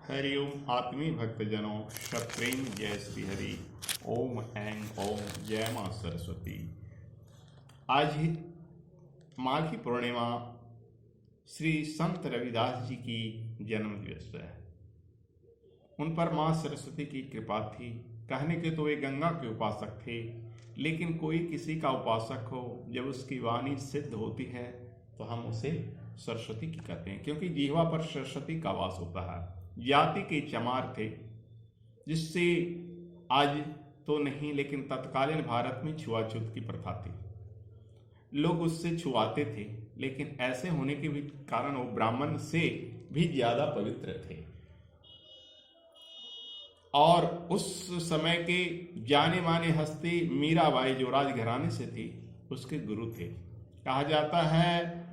हरिओम आत्मीय भक्तजनों, सप्रेम जय श्री हरि। ओम ऐं ओम जय मां सरस्वती। आज ही माघी पूर्णिमा श्री संत रविदास जी की जन्म दिवस है। उन पर मां सरस्वती की कृपा थी। कहने के तो वे गंगा के उपासक थे, लेकिन कोई किसी का उपासक हो, जब उसकी वाणी सिद्ध होती है तो हम उसे सरस्वती की कहते हैं, क्योंकि जीवा पर सरस्वती का वास होता है। जाति के चमार थे, जिससे आज तो नहीं लेकिन तत्कालीन भारत में छुआछूत की प्रथा थी। लोग उससे छुआते थे, लेकिन ऐसे होने के भी कारण वो ब्राह्मण से भी ज्यादा पवित्र थे और उस समय के जाने माने हस्ती मीराबाई, जो राजघराने से थी, उसके गुरु थे। कहा जाता है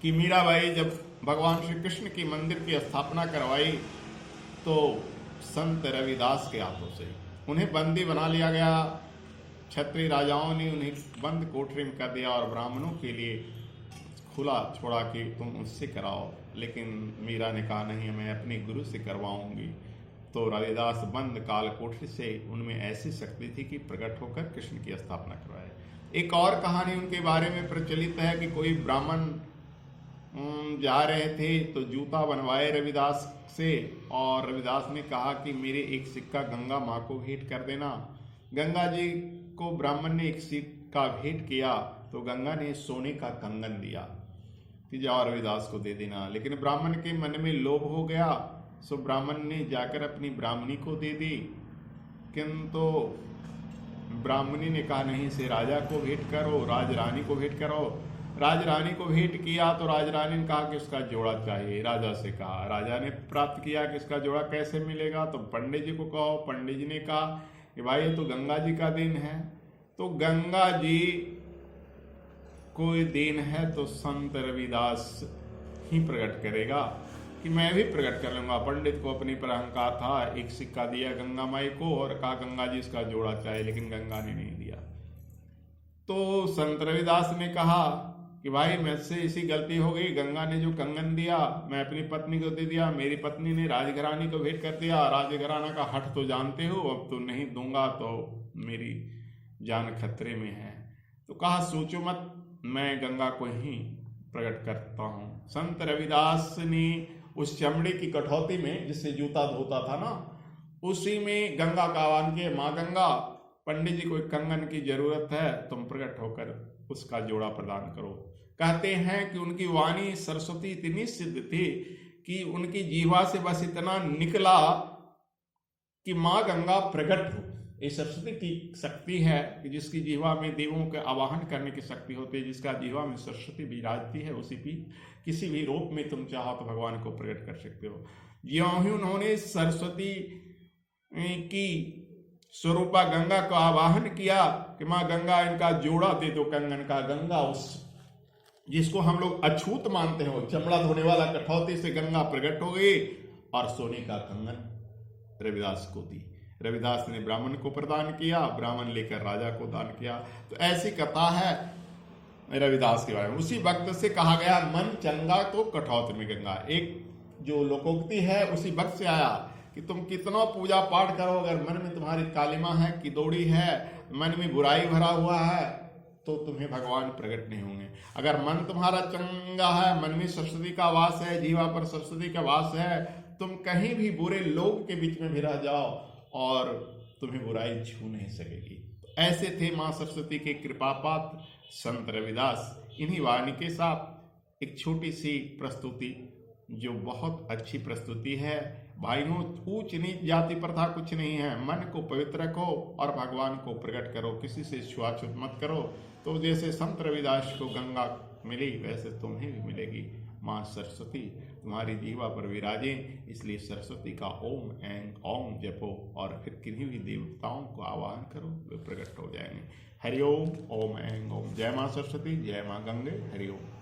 कि मीराबाई जब भगवान श्री कृष्ण की मंदिर की स्थापना करवाई तो संत रविदास के हाथों से उन्हें बंदी बना लिया गया। क्षत्रिय राजाओं ने उन्हें बंद कोठरी में कर दिया और ब्राह्मणों के लिए खुला छोड़ा कि तुम उससे कराओ, लेकिन मीरा ने कहा नहीं, मैं अपने गुरु से करवाऊंगी। तो रविदास बंद काल कोठरी से उनमें ऐसी शक्ति थी कि प्रकट होकर कृष्ण की स्थापना करवाए। एक और कहानी उनके बारे में प्रचलित है कि कोई ब्राह्मण जा रहे थे तो जूता बनवाए रविदास से, और रविदास ने कहा कि मेरे एक सिक्का गंगा माँ को भेंट कर देना। गंगा जी को ब्राह्मण ने एक सिक्का भेंट किया तो गंगा ने सोने का कंगन दिया कि जाओ रविदास को दे देना। लेकिन ब्राह्मण के मन में लोभ हो गया, सो ब्राह्मण ने जाकर अपनी ब्राह्मणी को दे दी, किंतु ब्राह्मणी ने कहा नहीं, इसे राजा को भेंट करो, राजरानी को भेंट करो। राजरानी को भेंट किया तो राजरानी ने कहा कि उसका जोड़ा चाहिए। राजा से कहा, राजा ने प्राप्त किया कि इसका जोड़ा कैसे मिलेगा, तो पंडित जी को कहो। पंडित जी ने कहा कि भाई ये तो गंगा जी का दिन है, तो गंगा जी कोई दिन है तो संत रविदास ही प्रकट करेगा कि मैं भी प्रकट कर लूंगा। पंडित को अपने पर अहंकार था, एक सिक्का दिया गंगा माई को और कहा गंगा जी इसका जोड़ा चाहिए, लेकिन गंगा ने नहीं दिया। तो संत रविदास ने कहा कि भाई मुझसे इसी गलती हो गई, गंगा ने जो कंगन दिया मैं अपनी पत्नी को दे दिया, मेरी पत्नी ने राजघरानी को भेंट कर दिया। राजघराना का हठ तो जानते हो, अब तो नहीं दूंगा तो मेरी जान खतरे में है। तो कहा सोचो मत, मैं गंगा को ही प्रकट करता हूँ। संत रविदास ने उस चमड़े की कठौती में जिससे जूता धोता था ना, उसी में गंगा का आह्वान किया, माँ गंगा, पंडित जी को एक कंगन की जरूरत है, तुम प्रकट होकर उसका जोड़ा प्रदान करो। कहते हैं कि उनकी वाणी सरस्वती इतनी सिद्ध थी कि उनकी जीवा से बस इतना निकला कि माँ गंगा प्रकट हो। ये सरस्वती की शक्ति है कि जिसकी जीवा में देवों के आवाहन करने की शक्ति होती है, जिसका जीवा में सरस्वती विराजती है, उसी भी किसी भी रूप में तुम चाहो तो भगवान को प्रकट कर सकते हो। ज्यों ही उन्होंने सरस्वती की स्वरूपा गंगा को आवाहन किया कि माँ गंगा इनका जोड़ा दे दो कंगन का। गंगा उस जिसको हम लोग अछूत मानते हो, चमड़ा धोने वाला कठौती से गंगा प्रकट हो गई और सोने का कंगन रविदास को दी। रविदास ने ब्राह्मण को प्रदान किया, ब्राह्मण लेकर राजा को दान किया। तो ऐसी कथा है रविदास के बारे में। उसी वक्त से कहा गया मन चंगा तो कठौत में गंगा। एक जो लोकोक्ति है उसी वक्त से आया कि तुम कितना पूजा पाठ करो, अगर मन में तुम्हारी कालिमा है, किदौड़ी है, मन में बुराई भरा हुआ है, तो तुम्हें भगवान प्रकट नहीं होंगे। अगर मन तुम्हारा चंगा है, मन में सरस्वती का वास है, जीवा पर सरस्वती का वास है, तुम कहीं भी बुरे लोग के बीच में भी रह जाओ और तुम्हें बुराई छू नहीं सकेगी। तो ऐसे थे मां सरस्वती के कृपा पात्र संत रविदास। इन्हीं वाणी के साथ एक छोटी सी प्रस्तुति, जो बहुत अच्छी प्रस्तुति है। भाइयों, ऊंच नीच जाति प्रथा कुछ नहीं है। मन को पवित्र रखो और भगवान को प्रकट करो, किसी से छुआछूत मत करो। तो जैसे संत रविदास को गंगा मिली, वैसे तुम्हें भी मिलेगी। माँ सरस्वती तुम्हारी जीवा पर विराजे, इसलिए सरस्वती का ओम ऐं ओम जपो और फिर किन्हीं भी देवताओं को आवाहन करो, वे प्रकट हो जाएंगे। हरिओम, ओम ऐं ओम। जय माँ सरस्वती, जय माँ गंगे। हरिओम।